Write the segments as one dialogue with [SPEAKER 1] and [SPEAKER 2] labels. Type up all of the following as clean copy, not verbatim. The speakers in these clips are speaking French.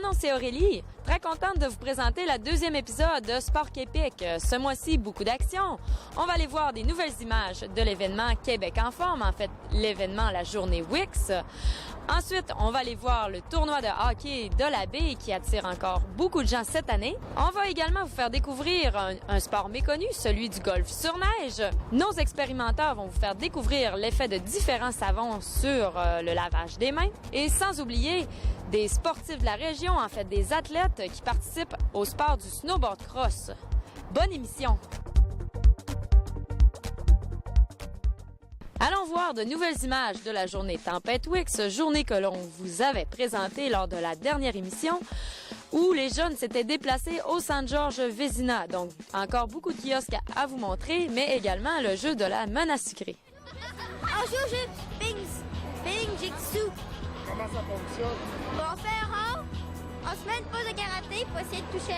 [SPEAKER 1] Mon nom, c'est Aurélie. Très contente de vous présenter la deuxième épisode de Sport Québec. Ce mois-ci, beaucoup d'action. On va aller voir des nouvelles images de l'événement Québec en forme, en fait, l'événement La Journée Wix. Ensuite, on va aller voir le tournoi de hockey de la baie qui attire encore beaucoup de gens cette année. On va également vous faire découvrir un sport méconnu, celui du golf sur neige. Nos expérimenteurs vont vous faire découvrir l'effet de différents savons sur le lavage des mains. Et sans oublier des sportifs de la région, en fait des athlètes qui participent au sport du snowboard cross. Bonne émission! Allons voir de nouvelles images de la journée Tempête Wix, journée que l'on vous avait présentée lors de la dernière émission où les jeunes s'étaient déplacés au Saint-Georges Vézina. Donc, encore beaucoup de kiosques à vous montrer, mais également le jeu de la menace sucrée.
[SPEAKER 2] On joue au jeu Bing Jitsu.
[SPEAKER 3] Comment ça fonctionne?
[SPEAKER 2] On fait un rond, on se met une pose de karaté pour essayer de toucher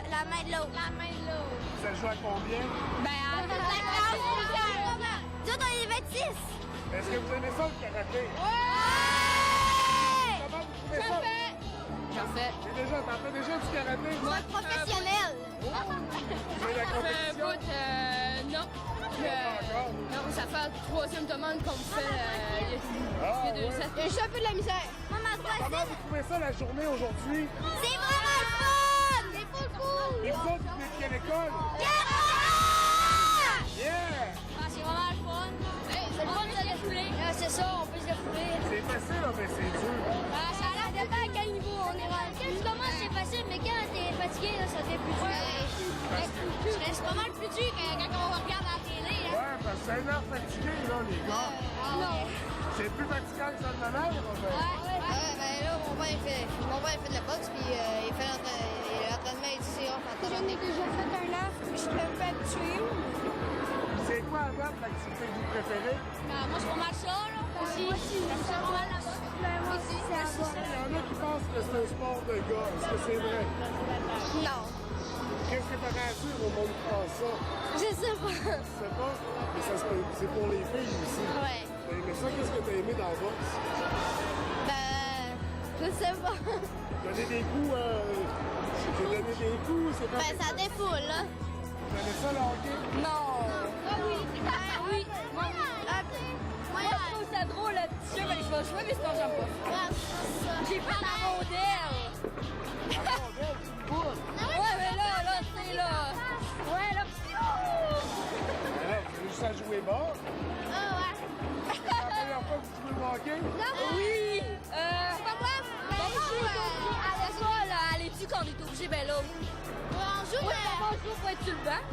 [SPEAKER 2] la main de l'autre. La main de l'autre.
[SPEAKER 3] Ça joue à combien?
[SPEAKER 2] À la classe. Nous autres, on est 26.
[SPEAKER 3] Est-ce que vous aimez ça, le karaté?
[SPEAKER 2] Ouais!
[SPEAKER 3] Comment vous trouvez ça?
[SPEAKER 4] J'en fais.
[SPEAKER 3] T'en fais déjà du karaté?
[SPEAKER 2] Moi, professionnel.
[SPEAKER 3] Tu fais la compétition?
[SPEAKER 4] Non. Non, ça fait la troisième demande qu'on me fait depuis 2 ans.
[SPEAKER 2] Je suis un peu de la misère. Maman,
[SPEAKER 3] Comment vous trouvez ça, la journée aujourd'hui?
[SPEAKER 2] c'est vraiment le fun! C'est full cool!
[SPEAKER 3] Et vous autres, vous venez de quelle école? Yeah!
[SPEAKER 4] C'est vraiment le fun. C'est le fun de se défouler. C'est ça, on peut se défouler.
[SPEAKER 3] C'est facile, là, mais c'est dur.
[SPEAKER 4] Ça a l'air dépend à quel niveau on est rendu.
[SPEAKER 2] Quand tu commences, c'est facile, mais quand t'es fatigué, là, ça devient plus dur.
[SPEAKER 4] C'est pas mal plus dur quand on regarde la télé.
[SPEAKER 3] Ouais, parce que c'est un heure fatigué, là, les gars.
[SPEAKER 4] Non.
[SPEAKER 3] C'est plus fatigant que ça de manœuvre,
[SPEAKER 5] Là, mon père, il fait de la boxe, puis il fait l'entraînement ici, on fait
[SPEAKER 2] J'en ai déjà fait un heure, je suis un peu habituée.
[SPEAKER 3] C'est quoi, à date, l'activité que vous préférez?
[SPEAKER 4] Moi, je fais mal ça, là. Aussi. J'aime ça pas mal la boxe.
[SPEAKER 2] Moi aussi, c'est à voir.
[SPEAKER 3] Il y en a qui pensent que c'est un sport de gars. Est-ce que c'est vrai?
[SPEAKER 2] Non.
[SPEAKER 3] Qu'est-ce que t'aurais à dire au monde qui pense ça?
[SPEAKER 2] Je sais pas.
[SPEAKER 3] Tu sais pas? Mais ça, c'est pour les filles aussi.
[SPEAKER 2] Ouais.
[SPEAKER 3] T'as aimé ça? Qu'est-ce que t'as aimé dans la boxe?
[SPEAKER 2] Je sais pas.
[SPEAKER 3] Donner des coups, donner des coups, c'est pas...
[SPEAKER 2] Ça défoule, là.
[SPEAKER 3] T'aimais ça, le hockey?
[SPEAKER 2] Non.
[SPEAKER 4] Oui.
[SPEAKER 2] Moi,
[SPEAKER 4] Je trouve ça drôle, le petit jeu, mais je vais jouer, mais sinon, j'aime pas. J'ai peur de la rondelle. Ouais, mais là, tu sais, là. Ouais, là.
[SPEAKER 3] Alors, vous avez juste à jouer bas. C'est la première fois que tu joues au hockey?
[SPEAKER 4] Oui. C'est pas moi. On joue à l'école, à l'étude, quand on est obligé, ben là.
[SPEAKER 2] on joue,
[SPEAKER 4] Moi, on joue pour être sur le banc.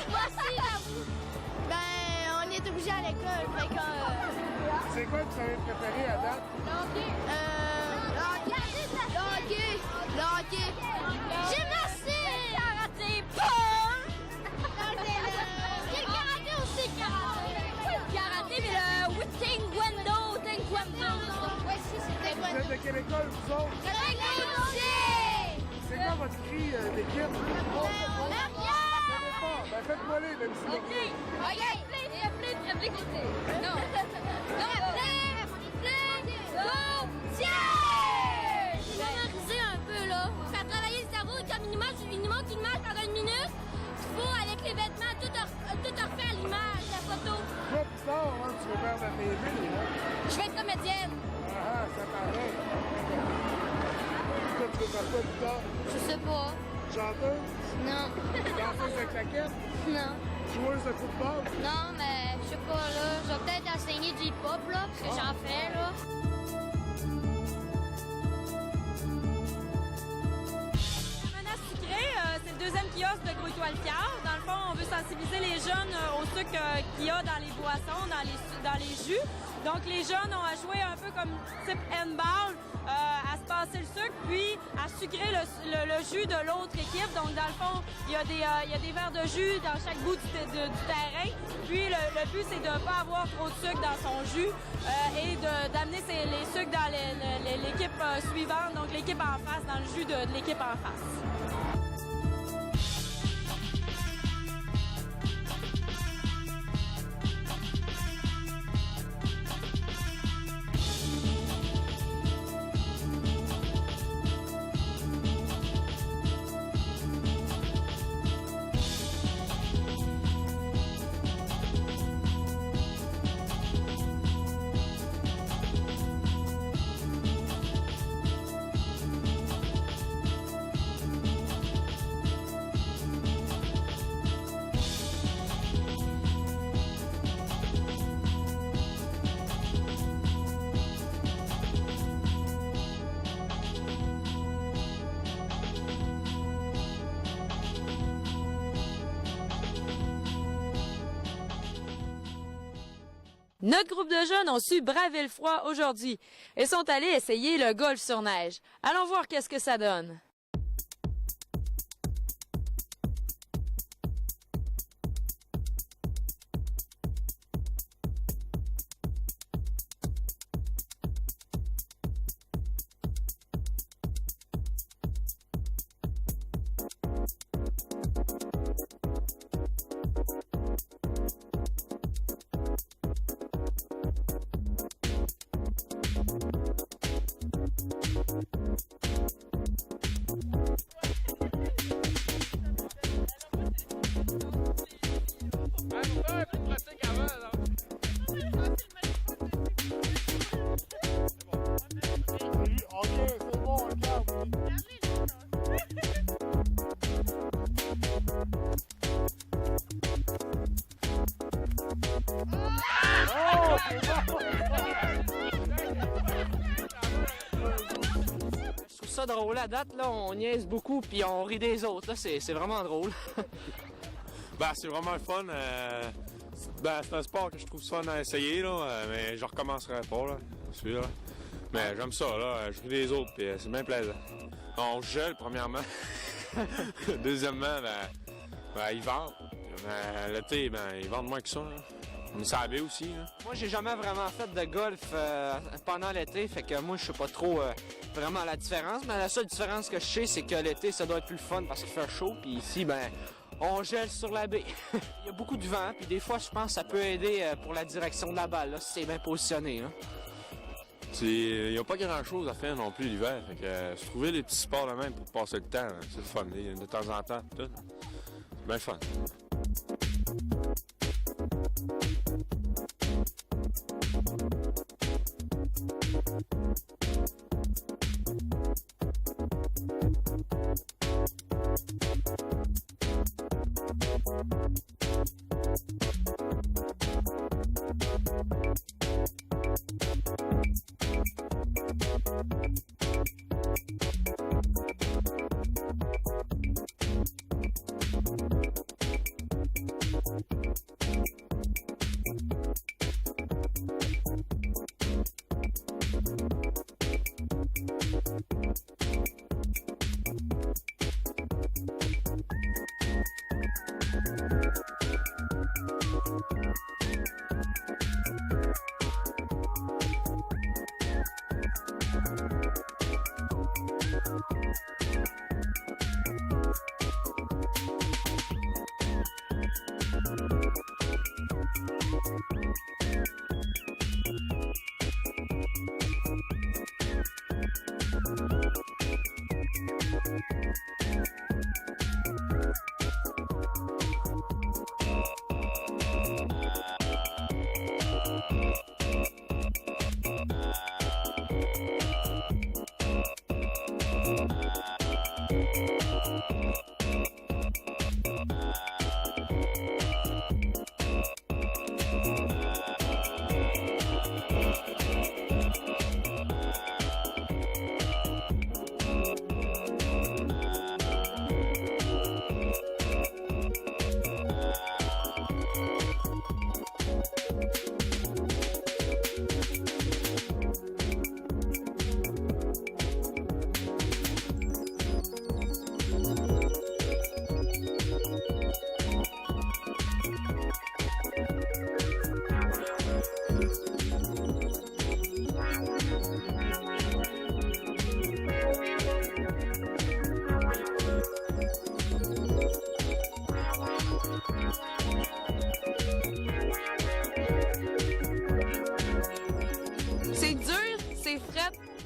[SPEAKER 2] moi aussi, j'avoue. On est obligé à l'école, fait que...
[SPEAKER 3] C'est quoi que vous avez préféré à date?
[SPEAKER 2] Le hockey. Gymnastique. Karaté. Quel karaté aussi,
[SPEAKER 4] Karaté, mais le taekwondo.
[SPEAKER 2] Ouais, si, c'était
[SPEAKER 3] Vous êtes de quelle école, vous autres? C'est quoi votre cri d'équipe? Ben faites-moi les, même si...
[SPEAKER 4] Appelez côté. Non.
[SPEAKER 2] J'ai mémorisé un peu, là. Faire travailler le cerveau, comme il manque une image pendant une minute. Il faut, avec les vêtements, tout refaire l'image, la photo.
[SPEAKER 3] Toi, plus tard, hein, tu veux faire de la TV, hein?
[SPEAKER 2] Je vais être comédienne.
[SPEAKER 3] Ah, ça paraît. Toi, tu veux faire quoi plus tard?
[SPEAKER 2] Je sais pas.
[SPEAKER 3] Chanteuse?
[SPEAKER 2] Non.
[SPEAKER 3] Danseuse de claquettes?
[SPEAKER 2] Non.
[SPEAKER 3] Joueuse de football?
[SPEAKER 2] Non, mais je sais pas, là. Je vais peut-être enseigner du hip-hop, là, parce que j'en fais, là.
[SPEAKER 1] La menace sucrée, c'est le deuxième kiosque de Gros Étoile Fier. Dans le fond, on veut sensibiliser les jeunes au sucre qu'il y a dans les boissons, dans les jus. Donc, les jeunes ont à jouer un peu comme type handball, à se passer le sucre, puis à sucrer le jus de l'autre équipe. Donc, dans le fond, il y a des verres de jus dans chaque bout du terrain. Puis, le but, c'est de ne pas avoir trop de sucre dans son jus et d'amener les sucres dans l'équipe suivante, donc l'équipe en face, dans le jus de l'équipe en face. Notre groupe de jeunes ont su braver le froid aujourd'hui et sont allés essayer le golf sur neige. Allons voir qu'est-ce que ça donne.
[SPEAKER 6] Je trouve ça drôle. À date, là, on niaise beaucoup puis on rit des autres. Là, c'est vraiment drôle.
[SPEAKER 7] Ben, c'est vraiment le fun. C'est un sport que je trouve fun à essayer, là, mais je recommencerai pas, là, celui-là. Mais j'aime ça, là. Je ris des autres, puis c'est bien plaisant. On gèle, premièrement. Deuxièmement, ils vendent. L'été, ils vendent moins que ça, là. On est sabé aussi, là.
[SPEAKER 6] Moi, j'ai jamais vraiment fait de golf pendant l'été, fait que moi, je sais pas trop vraiment la différence. Mais la seule différence que je sais, c'est que l'été, ça doit être plus le fun parce qu'il fait chaud. Puis ici, on gèle sur la baie. Il y a beaucoup de vent, puis des fois, je pense que ça peut aider pour la direction de la balle, là, si c'est bien positionné, là.
[SPEAKER 7] Il n'y a pas grand-chose à faire non plus l'hiver. Fait que se trouver des petits sports de même pour passer le temps, c'est le fun. De temps en temps, tout. C'est bien fun.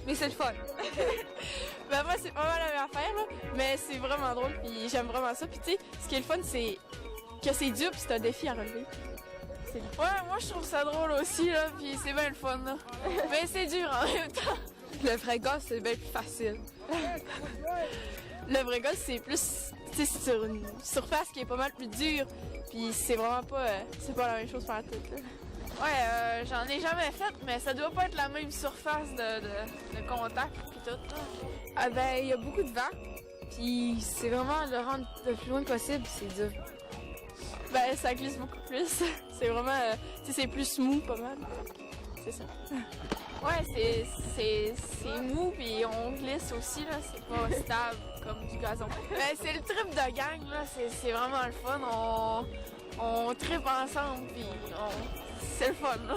[SPEAKER 4] mais c'est le fun. Ben moi, c'est pas mal la même affaire, là, mais c'est vraiment drôle, puis j'aime vraiment ça. Puis tu sais, ce qui est le fun, c'est que c'est dur, puis c'est un défi à relever. Ouais, moi je trouve ça drôle aussi, là, puis c'est bien le fun, là. Mais c'est dur en même temps. Le vrai golf, c'est bien plus facile. Le vrai golf, c'est plus, tu sais, sur une surface qui est pas mal plus dure, puis c'est vraiment pas, c'est pas la même chose pour la tête, là. Ouais, j'en ai jamais fait, mais ça doit pas être la même surface de contact puis tout. Là. Ah ben, il y a beaucoup de vent, puis c'est vraiment le rendre le plus loin possible, c'est dur. Ben, Ouais, ça glisse beaucoup plus. C'est vraiment, tu sais, c'est plus mou pas mal. C'est ça. Ouais, c'est mou puis on glisse aussi là. C'est pas stable comme du gazon. Ben, c'est le trip de gang là. C'est vraiment le fun. On tripe ensemble puis c'est le fun là.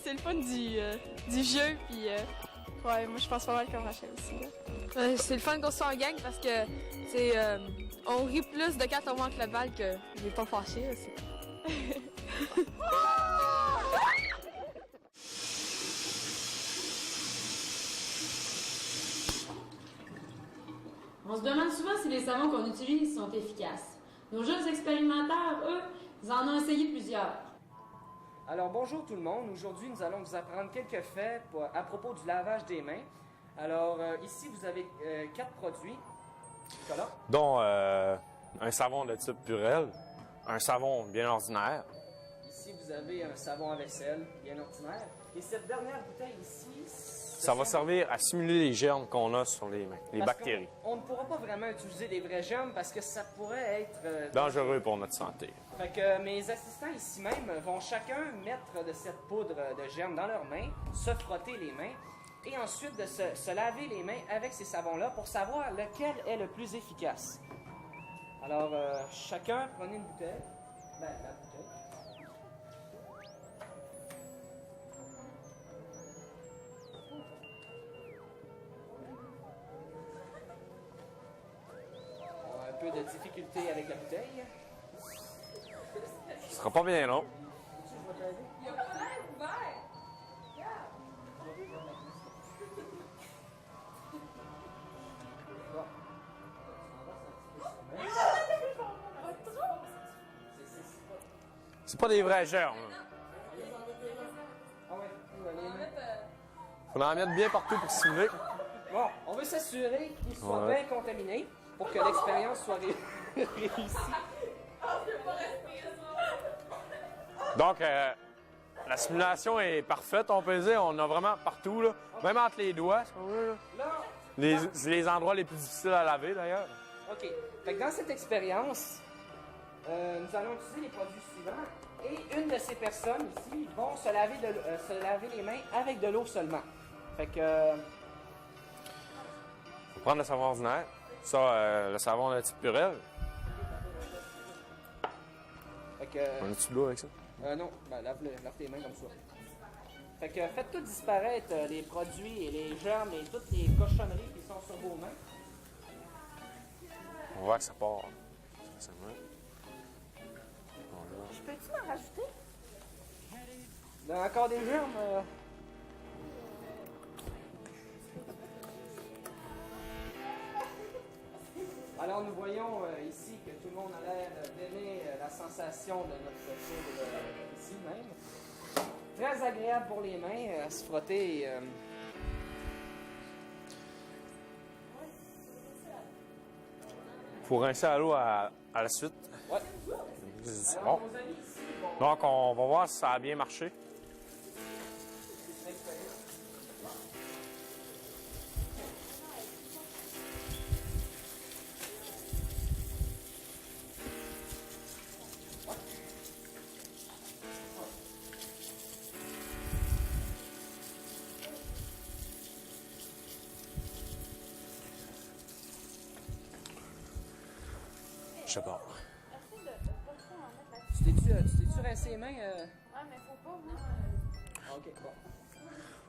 [SPEAKER 4] C'est le fun du jeu puis ouais, moi je pense pas mal comme Rachel aussi là. C'est le fun qu'on soit en gang parce que c'est on rit plus de quand on manque la balle que il est pas fâché là,
[SPEAKER 1] On se demande souvent si les savons qu'on utilise sont efficaces. Nos jeunes expérimentateurs, eux, ils en ont essayé plusieurs.
[SPEAKER 8] Alors bonjour tout le monde, aujourd'hui nous allons vous apprendre quelques faits à propos du lavage des mains. Alors ici vous avez 4 produits, Nicolas.
[SPEAKER 7] Dont un savon de type Purell, un savon bien ordinaire.
[SPEAKER 8] Ici vous avez un savon à vaisselle bien ordinaire. Et cette dernière bouteille ici...
[SPEAKER 7] Ça va servir à simuler les germes qu'on a sur les mains, les bactéries.
[SPEAKER 8] On ne pourra pas vraiment utiliser des vrais germes parce que ça pourrait être...
[SPEAKER 7] Dangereux pour notre santé.
[SPEAKER 8] Fait que mes assistants ici même vont chacun mettre de cette poudre de germes dans leurs mains, se frotter les mains et ensuite de se laver les mains avec ces savons-là pour savoir lequel est le plus efficace. Alors, chacun prenez une bouteille. Ben, la bouteille. On a un peu de difficulté avec la bouteille.
[SPEAKER 7] Ce sera pas bien long. C'est pas des vrais germes. Faut en mettre bien partout pour simuler.
[SPEAKER 8] Bon, on veut s'assurer qu'il soit bien contaminé pour que l'expérience soit réussie.
[SPEAKER 7] Donc, la simulation est parfaite, on peut dire. On a vraiment partout, là. Même entre les doigts, si on veut, là. Les endroits les plus difficiles à laver, d'ailleurs.
[SPEAKER 8] OK. Fait que dans cette expérience, nous allons utiliser les produits suivants. Et une de ces personnes ici vont se laver les mains avec de l'eau seulement. Fait que...
[SPEAKER 7] Faut prendre le savon ordinaire. Ça, le savon de type Purell.
[SPEAKER 8] Fait que...
[SPEAKER 7] On a-tu de l'eau avec ça?
[SPEAKER 8] Non, ben lave tes mains comme ça. Fait que faites tout disparaître les produits et les germes et toutes les cochonneries qui sont sur vos mains.
[SPEAKER 7] On va voir que ça part. Ça va.
[SPEAKER 4] Peux-tu m'en rajouter?
[SPEAKER 8] Il y a encore des germes. Alors nous voyons ici que tout le monde a l'air d'aimer la sensation de notre poudre ici même. Très agréable pour les mains à se frotter.
[SPEAKER 7] Faut rincer à l'eau à la suite.
[SPEAKER 8] Ouais.
[SPEAKER 7] C'est
[SPEAKER 8] Alors,
[SPEAKER 7] bon.
[SPEAKER 8] nos amis ici vont...
[SPEAKER 7] Donc, on va voir si ça a bien marché. Je sais pas.
[SPEAKER 8] Tu t'es-tu rincé les mains?
[SPEAKER 4] Ouais, mais faut pas, moi.
[SPEAKER 8] OK, bon.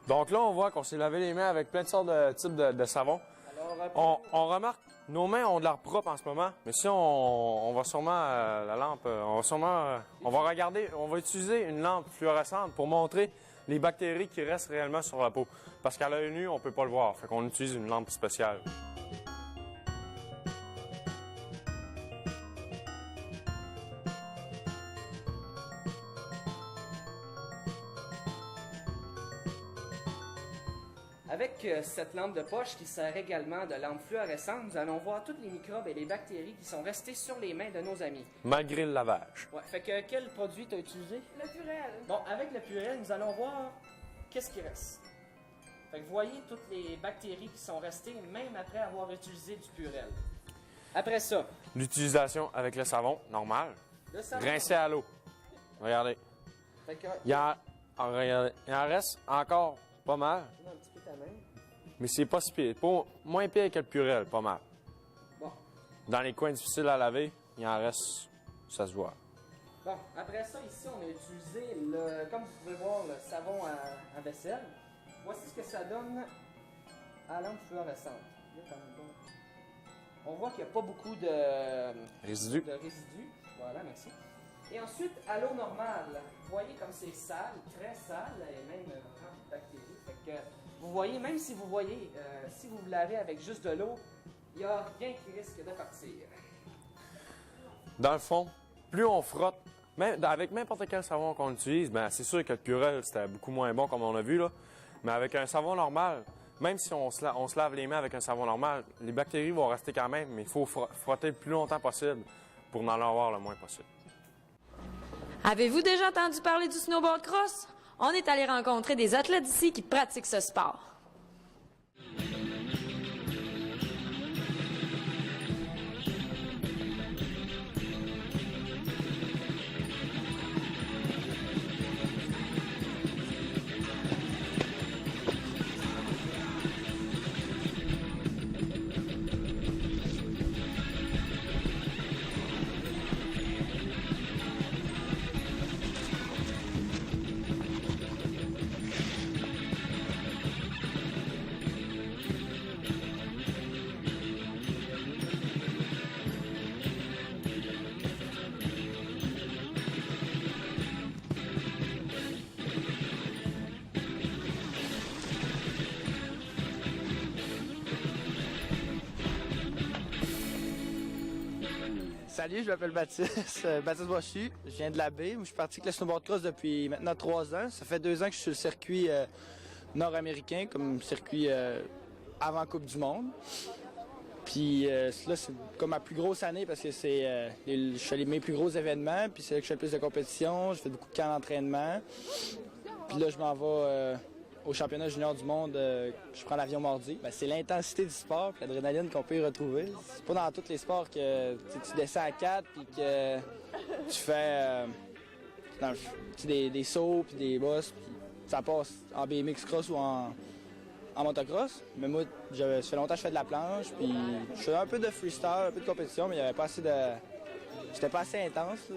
[SPEAKER 7] Donc là, on voit qu'on s'est lavé les mains avec plein de sortes de types de savons.
[SPEAKER 8] Alors,
[SPEAKER 7] On remarque, nos mains ont de l'air propre en ce moment, mais si on va sûrement la lampe, on va regarder, on va utiliser une lampe fluorescente pour montrer les bactéries qui restent réellement sur la peau. Parce qu'à l'œil nu, on peut pas le voir, fait qu'on utilise une lampe spéciale.
[SPEAKER 8] Avec cette lampe de poche qui sert également de lampe fluorescente, nous allons voir tous les microbes et les bactéries qui sont restés sur les mains de nos amis.
[SPEAKER 7] Malgré le lavage.
[SPEAKER 8] Ouais, fait que quel produit tu as utilisé?
[SPEAKER 4] Le Purell.
[SPEAKER 8] Bon, avec le Purell, nous allons voir qu'est-ce qui reste. Fait que voyez toutes les bactéries qui sont restées même après avoir utilisé du Purell. Après ça,
[SPEAKER 7] L'utilisation avec le savon, normal.
[SPEAKER 8] le savon.
[SPEAKER 7] Rincer à l'eau. Regardez.
[SPEAKER 8] Fait que,
[SPEAKER 7] Regardez. Il en reste encore pas mal,
[SPEAKER 8] un petit peu ta main.
[SPEAKER 7] mais c'est pas si pire. Pas moins pire que le Purel, pas mal.
[SPEAKER 8] Bon.
[SPEAKER 7] Dans les coins difficiles à laver, il en reste, ça se voit.
[SPEAKER 8] Bon, après ça, ici, on a utilisé, comme vous pouvez voir, le savon à vaisselle. Voici ce que ça donne à lampe fluorescente. Là, quand même bon. On voit qu'il n'y a pas beaucoup de
[SPEAKER 7] Résidus.
[SPEAKER 8] résidus. Voilà, merci. Et ensuite, à l'eau normale, vous voyez comme c'est sale, très sale, et même rempli de bactéries. Fait que, vous voyez, même si vous voyez, si vous vous lavez avec juste de l'eau, il n'y a rien qui risque de partir.
[SPEAKER 7] Dans le fond, plus on frotte, même, avec n'importe quel savon qu'on utilise, ben c'est sûr que le Purel, c'était beaucoup moins bon comme on a vu, là. Mais avec un savon normal, même si on se lave les mains avec un savon normal, les bactéries vont rester quand même, mais il faut frotter le plus longtemps possible pour en avoir le moins possible.
[SPEAKER 1] Avez-vous déjà entendu parler du snowboard cross? On est allé rencontrer des athlètes d'ici qui pratiquent ce sport.
[SPEAKER 9] Salut, je m'appelle Baptiste, Baptiste Boissu. Je viens de la baie. Je suis parti avec le snowboard cross depuis maintenant 3 ans. Ça fait 2 ans que je suis sur le circuit nord-américain, comme circuit avant Coupe du Monde. Puis là, c'est comme ma plus grosse année parce que je fais mes plus gros événements, puis c'est là que je fais le plus de compétitions. Je fais beaucoup de camps d'entraînement. Puis là, je m'en vais au championnat junior du monde. Je prends l'avion mardi. Ben, c'est l'intensité du sport, puis l'adrénaline qu'on peut y retrouver. C'est pas dans tous les sports que tu descends à 4 puis que tu fais des sauts puis des bosses. Puis ça passe en BMX cross ou en motocross. Mais moi, ça fait longtemps que je fais de la planche, puis je fais un peu de freestyle, un peu de compétition, mais il y avait pas assez de... C'était pas assez intense, là.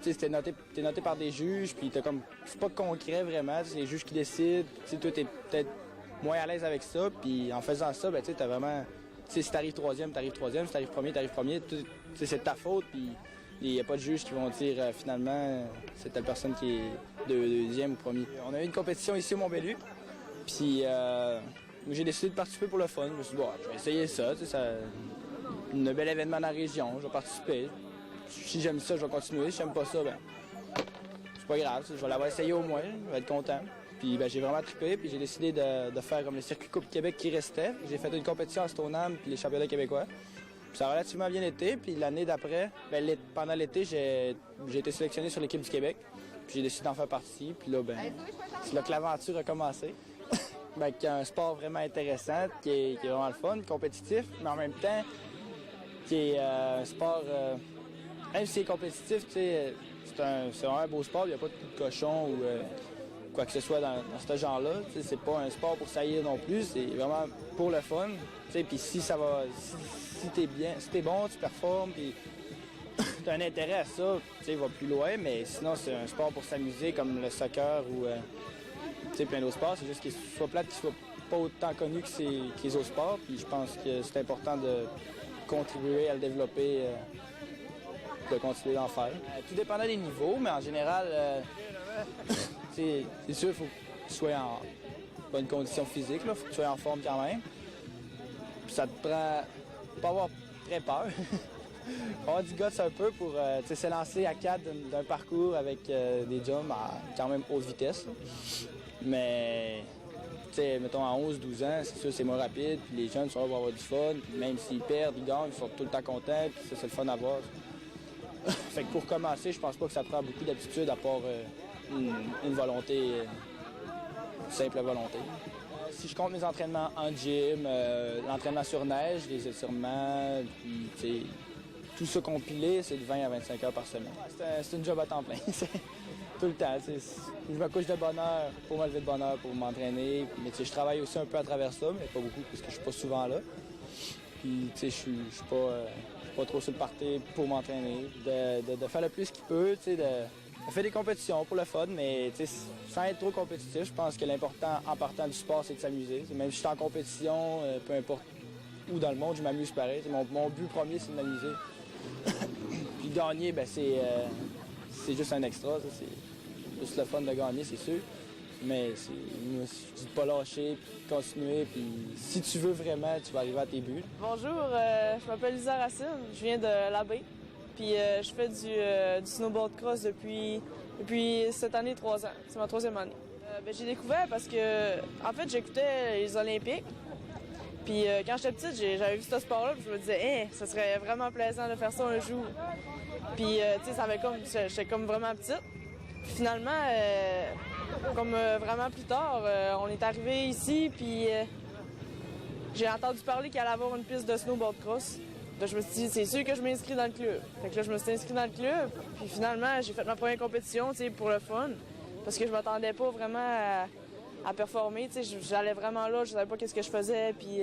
[SPEAKER 9] T'es noté par des juges, puis c'est pas concret vraiment, c'est les juges qui décident. Toi, t'es peut-être moins à l'aise avec ça, puis en faisant ça, ben, t'as vraiment... si t'arrives troisième, t'arrives troisième, si t'arrives premier. C'est de ta faute, puis il n'y a pas de juges qui vont dire finalement c'est telle personne qui est deuxième ou premier. On a eu une compétition ici au Mont-Bellu, puis j'ai décidé de participer pour le fun. Je me suis dit, je vais essayer ça, un bel événement dans la région, je vais participer. Si j'aime ça, je vais continuer. Si j'aime pas ça, ben c'est pas grave. Je vais l'avoir essayé au moins. Je vais être content. Puis j'ai vraiment trippé. Puis j'ai décidé de faire comme le circuit Coupe Québec qui restait. J'ai fait une compétition à Stoneham puis les championnats québécois. Puis ça a relativement bien été. Puis l'année d'après, pendant l'été, j'ai été sélectionné sur l'équipe du Québec. Puis j'ai décidé d'en faire partie. Puis là, c'est là que l'aventure a commencé. Qui est un sport vraiment intéressant, qui est vraiment le fun, compétitif, mais en même temps, qui est un sport... Même si c'est compétitif, c'est vraiment un beau sport, il n'y a pas de coup de cochon ou quoi que ce soit dans ce genre-là. C'est pas un sport pour saillir non plus, c'est vraiment pour le fun. Puis si t'es bon, tu performes, puis t'as un intérêt à ça, il va plus loin, mais sinon c'est un sport pour s'amuser comme le soccer ou plein d'autres sports. C'est juste qu'il soit plate, qu'il soit pas autant connu que les autres sports, puis je pense que c'est important de contribuer à le développer. De continuer d'en faire. Tout dépendant des niveaux, mais en général, c'est sûr, il faut que tu sois en bonne condition physique, il faut que tu sois en forme quand même. Puis ça te prend pas avoir très peur. Avoir du guts un peu pour s'élancer à 4 d'un parcours avec des jumps à quand même haute vitesse. Là. Mais, mettons à 11-12 ans, c'est sûr c'est moins rapide, puis les jeunes sont là pour avoir du fun, puis même s'ils perdent, ils gagnent, ils sont tout le temps contents, puis ça, c'est le fun à voir. Fait que pour commencer, je pense pas que ça prend beaucoup d'aptitude à part une volonté, simple volonté. si je compte mes entraînements en gym, l'entraînement sur neige, les étirements, puis tu sais, tout ça compilé, c'est de 20 à 25 heures par semaine. C'est une job à temps plein, tout le temps. Je me couche de bonne heure pour me lever de bonne heure pour m'entraîner. Mais je travaille aussi un peu à travers ça, mais pas beaucoup parce que je suis pas souvent là. Puis je suis pas trop sur le party pour m'entraîner. De faire le plus qu'il peut, de faire des compétitions pour le fun, mais sans être trop compétitif. Je pense que l'important en partant du sport, c'est de s'amuser. Même si je suis en compétition, peu importe où dans le monde, je m'amuse pareil. Mon but premier, c'est de m'amuser. Puis gagner, ben c'est juste un extra. C'est juste le fun de gagner, c'est sûr. Mais moi, je dis de pas lâcher, puis continuer, puis si tu veux vraiment, tu vas arriver à tes buts.
[SPEAKER 4] Bonjour, je m'appelle Lisa Racine, je viens de l'Abbé, puis je fais du snowboard cross depuis cette année 3 ans. C'est ma 3e année. J'ai découvert parce que, en fait, j'écoutais les Olympiques, puis quand j'étais petite, j'avais vu ce sport-là, puis je me disais, ça serait vraiment plaisant de faire ça un jour. Puis, j'étais comme vraiment petite. Puis finalement, vraiment plus tard, on est arrivé ici, puis j'ai entendu parler qu'il allait avoir une piste de snowboard cross. Là, je me suis dit, c'est sûr que je m'inscris dans le club. Fait que là, je me suis inscrit dans le club, puis finalement, j'ai fait ma première compétition, pour le fun, parce que je m'attendais pas vraiment à performer, j'allais vraiment là, je savais pas qu'est-ce que je faisais, puis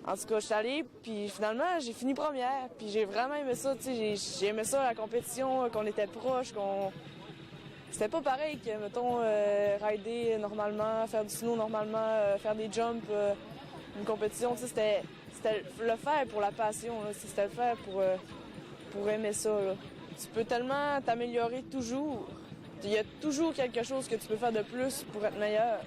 [SPEAKER 4] en tout cas, je suis allée, puis finalement, j'ai fini première, puis j'ai vraiment aimé ça, j'ai aimé ça, la compétition, qu'on était proches, C'était pas pareil que, mettons, rider normalement, faire du snow normalement, faire des jumps, une compétition, c'était le faire pour la passion, là, c'était le faire pour aimer ça, là. Tu peux tellement t'améliorer toujours. Il y a toujours quelque chose que tu peux faire de plus pour être meilleur.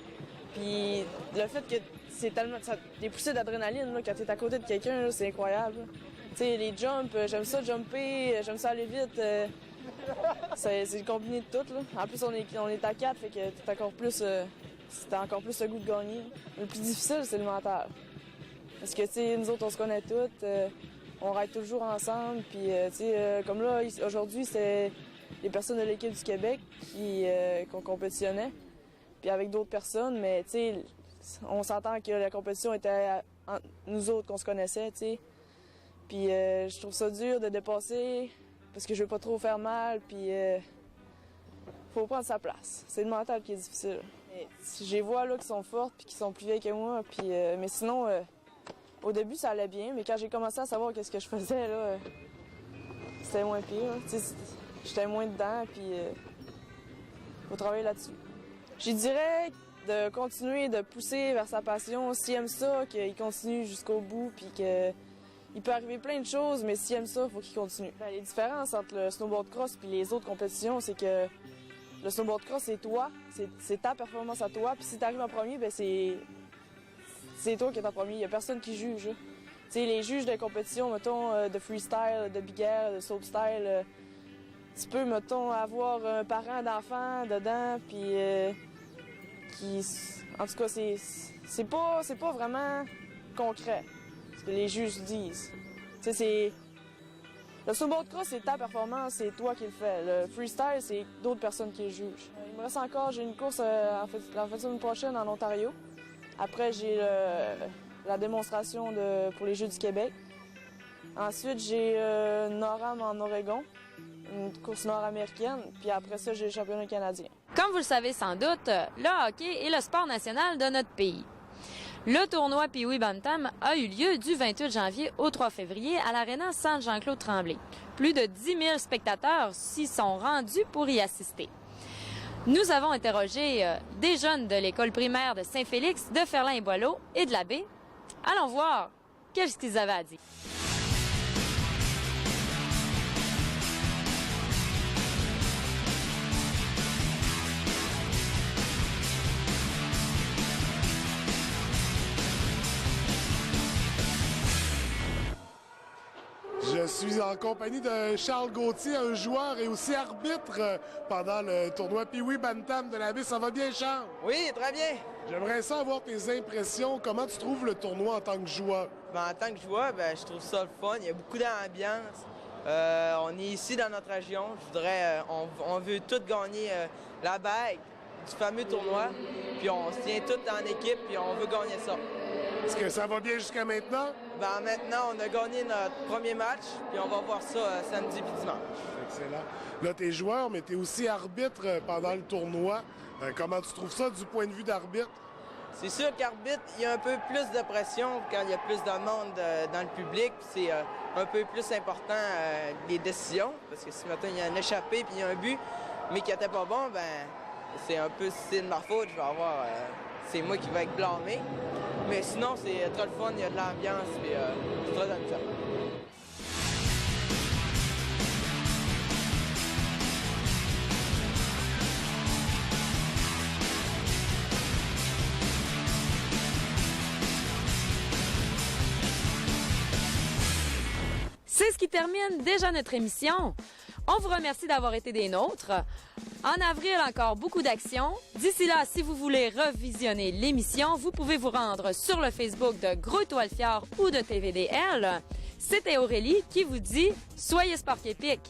[SPEAKER 4] Puis le fait que c'est tellement... des poussées d'adrénaline, là, quand t'es à côté de quelqu'un, là, c'est incroyable. Tu sais, les jumps, j'aime ça jumper, j'aime ça aller vite. C'est le combiné de tout, là. En plus, on est à 4, fait que t'as encore plus le goût de gagner. Le plus difficile, c'est le mental. Parce que, tu sais, nous autres, on se connaît toutes, on ride toujours ensemble, puis, tu sais, comme là, aujourd'hui, c'est les personnes de l'équipe du Québec qu'on compétitionnait, puis avec d'autres personnes, mais, tu sais, on s'entend que la compétition était entre nous autres qu'on se connaissait, tu sais. Puis, je trouve ça dur de dépasser, parce que je veux pas trop faire mal, puis faut prendre sa place. C'est le mental qui est difficile. Je les vois là qui sont fortes puis qui sont plus vieilles que moi, puis mais sinon au début ça allait bien, mais quand j'ai commencé à savoir qu'est-ce que je faisais là, c'était moins pire. J'étais moins dedans, puis faut travailler là-dessus. Je dirais de continuer de pousser vers sa passion. S'il aime ça, qu'il continue jusqu'au bout, puis que il peut arriver plein de choses, mais s'il aime ça, il faut qu'il continue. Les différences entre le snowboard cross et les autres compétitions, c'est que le snowboard cross, c'est toi, c'est ta performance à toi. Puis si tu arrives en premier, ben c'est toi qui es en premier. Il n'y a personne qui juge. Tu sais, les juges de compétition, mettons, de freestyle, de big air, de slopestyle, tu peux, mettons, avoir un parent d'enfant dedans, puis en tout cas, c'est pas vraiment concret. Ce que les juges disent. Tu sais, le snowboard cross, c'est ta performance, c'est toi qui le fais. Le freestyle, c'est d'autres personnes qui le jugent. Il me reste encore, j'ai une course la fin de semaine prochaine en Ontario. Après, j'ai la démonstration pour les Jeux du Québec. Ensuite, j'ai NORAM en Oregon, une course nord-américaine. Puis après ça, j'ai le championnat canadien.
[SPEAKER 1] Comme vous le savez sans doute, le hockey est le sport national de notre pays. Le tournoi Pee-Wee Bantam a eu lieu du 28 janvier au 3 février à l'Arena Saint-Jean-Claude-Tremblay. Plus de 10 000 spectateurs s'y sont rendus pour y assister. Nous avons interrogé des jeunes de l'école primaire de Saint-Félix, de Ferland-et-Boileau et de l'Abbé. Allons voir qu'est-ce qu'ils avaient à dire.
[SPEAKER 3] Je suis en compagnie de Charles Gauthier, un joueur et aussi arbitre pendant le tournoi Pee-Wee Bantam de l'Abbé. Ça va bien, Charles?
[SPEAKER 10] Oui, très bien.
[SPEAKER 3] J'aimerais ça avoir tes impressions. Comment tu trouves le tournoi en tant que joueur?
[SPEAKER 10] En tant que joueur, je trouve ça le fun. Il y a beaucoup d'ambiance. On est ici dans notre région. On veut tous gagner la bague. du fameux tournoi. Puis on se tient tous en équipe, puis on veut gagner ça.
[SPEAKER 3] Est-ce que ça va bien jusqu'à maintenant?
[SPEAKER 10] Ben maintenant, on a gagné notre premier match, puis on va voir ça samedi puis dimanche.
[SPEAKER 3] Excellent. Là, t'es joueur, mais t'es aussi arbitre pendant le tournoi. Comment tu trouves ça du point de vue d'arbitre?
[SPEAKER 10] C'est sûr qu'arbitre, il y a un peu plus de pression quand il y a plus de monde dans le public. C'est un peu plus important les décisions, parce que si maintenant il y a un échappé puis il y a un but, mais qui n'était pas bon, ben c'est un peu si c'est de ma faute, je vais avoir, c'est moi qui vais être blâmé. Mais sinon, c'est très le fun, il y a de l'ambiance, puis c'est très amusant.
[SPEAKER 1] C'est ce qui termine déjà notre émission. On vous remercie d'avoir été des nôtres. En avril, encore beaucoup d'actions. D'ici là, si vous voulez revisionner l'émission, vous pouvez vous rendre sur le Facebook de Gros Étoile Fjord ou de TVDL. C'était Aurélie qui vous dit « Soyez sport épique ».